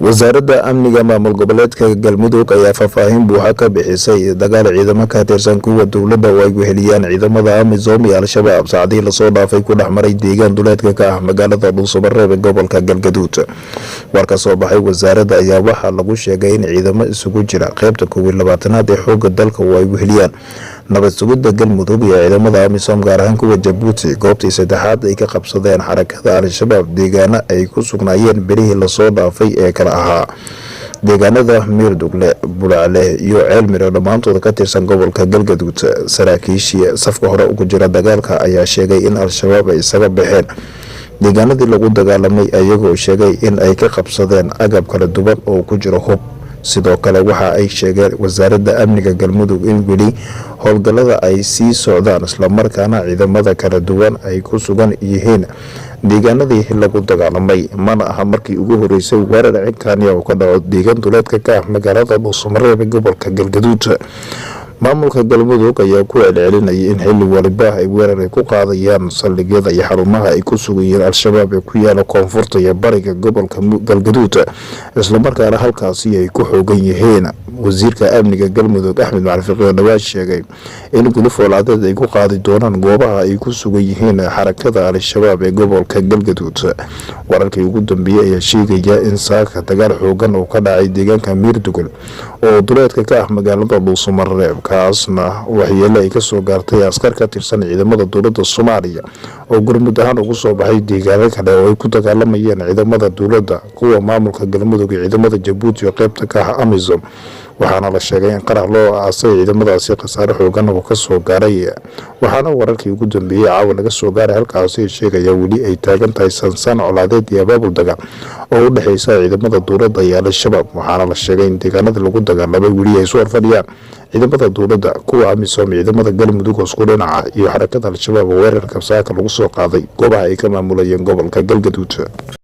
wasaaradda amniga maamul goboleedka Galmudug ayaa faahfaahin buuxa ka bixisay dagaal ciidamo ka tirsan kuwa dowladda oo ay weheliyaan ciidamada Amisom iyo Al-Shabaab saacadii la soo dhaafay ku dhexmaray deegaan duleedka ka ah magaalada Dhuusamareb ee gobolka Galgaduud. Warka soo baxay wasaaradda ayaa waxaa lagu sheegay in ciidamo isugu jira qaybta 12aad ee xoogga dalka oo ay weheliyaan nabad sugidda Galmudug iyo ciidamada Amisom gaar ahaan kuwa Jabuuti goobtii saddexaad ay ka qabsadeen xarakada Al-Shabaab deegaana ay ku sugnaayeen berihii la soo dhaafay ee kala ahaa deegaanada Miirdugle, Bulacale iyo Ceelmiro dhamaantood ka tirsan gobolka Galgaduud. Saraakiishii safka hore ugu jira dagaalka ayaa sheegay in Al-Shabaab ay isaga baxeen deegaanadii lagu dagaalamay ayagoo sheegay in ay ka qabsadeen agab kala duwan oo ku jira hub. sidoo kale waxa ay sheegeen wasaaradda amniga Galmudug in weli howlgallada ay sii socdaan isla markaana ciidamada kala duwan ay ku sugan yihiin deegaanadii lagu dagaalamay. Mana aha markii ugu horeysay weerar ciidan oo ka dhaco deegaan duleedka ka ah magaalada Dhuusamareb ee gobolka Galgaduud. maamulka Galmudug ayaa ku celcelinayay in xilli waliba ay weerar ku qaadayaan saldhigyada iyo xarumaha ay ku sugayeen Al-Shabaab ee ku yaala koonfurta iyo bariga gobolka Galgaduud isla markaana halkaasi ay ku xoogan yihiin. wasiirka amniga Galmudug Axmed Macalin Fiqi sheegay in gulufoladeed ay ku qaadi doonaan goobaha ay ku sugan yihiin xarakada Al-Shabaab ee gobolka Galgaduud. wararkii ugu dambeeyay ayaa sheegaya in saaka dagaal xoogan oo ka dhacay deegaanka Miirdugle oo duleedka ka ah magaalada Dhuusamareb kaasna waxyeello ay ka soo gaartay askar ka tirsan ciidamada dowladda Soomaaliya oo gurmud ahaan ugu soo baxay deegaano kale oo ay ku dagaalamayeen ciidamada dowladda kuwa maamulka Galmudug iyo ciidamada Jabuuti oo qaybta ka ah Amisom. waxaana la sheegay in qarax loo aasay ciidamadaasi khasaare xoogan oo ka soo gaaray. waxaana wararkii ugu dambeeyay caawa laga soo gaaray halkaasi sheegaya weli ay taagan tahay sansaan colaadeed iyo abaabul dagaal oo u dhaxaysa ciidamada dowladda iyo Al-Shabaab. waxaana la sheegay in deegaanada lagu dagaalamay weli ay soo fadhiyaan ciidamada dowladda kuwa Amisom ciidamada Galmudug oo isku dhinaca iyo xarakada Al-Shabaab oo weerarka saaka lagu soo qaaday goobaha ay ka maamulayeen gobolka Galgaduud.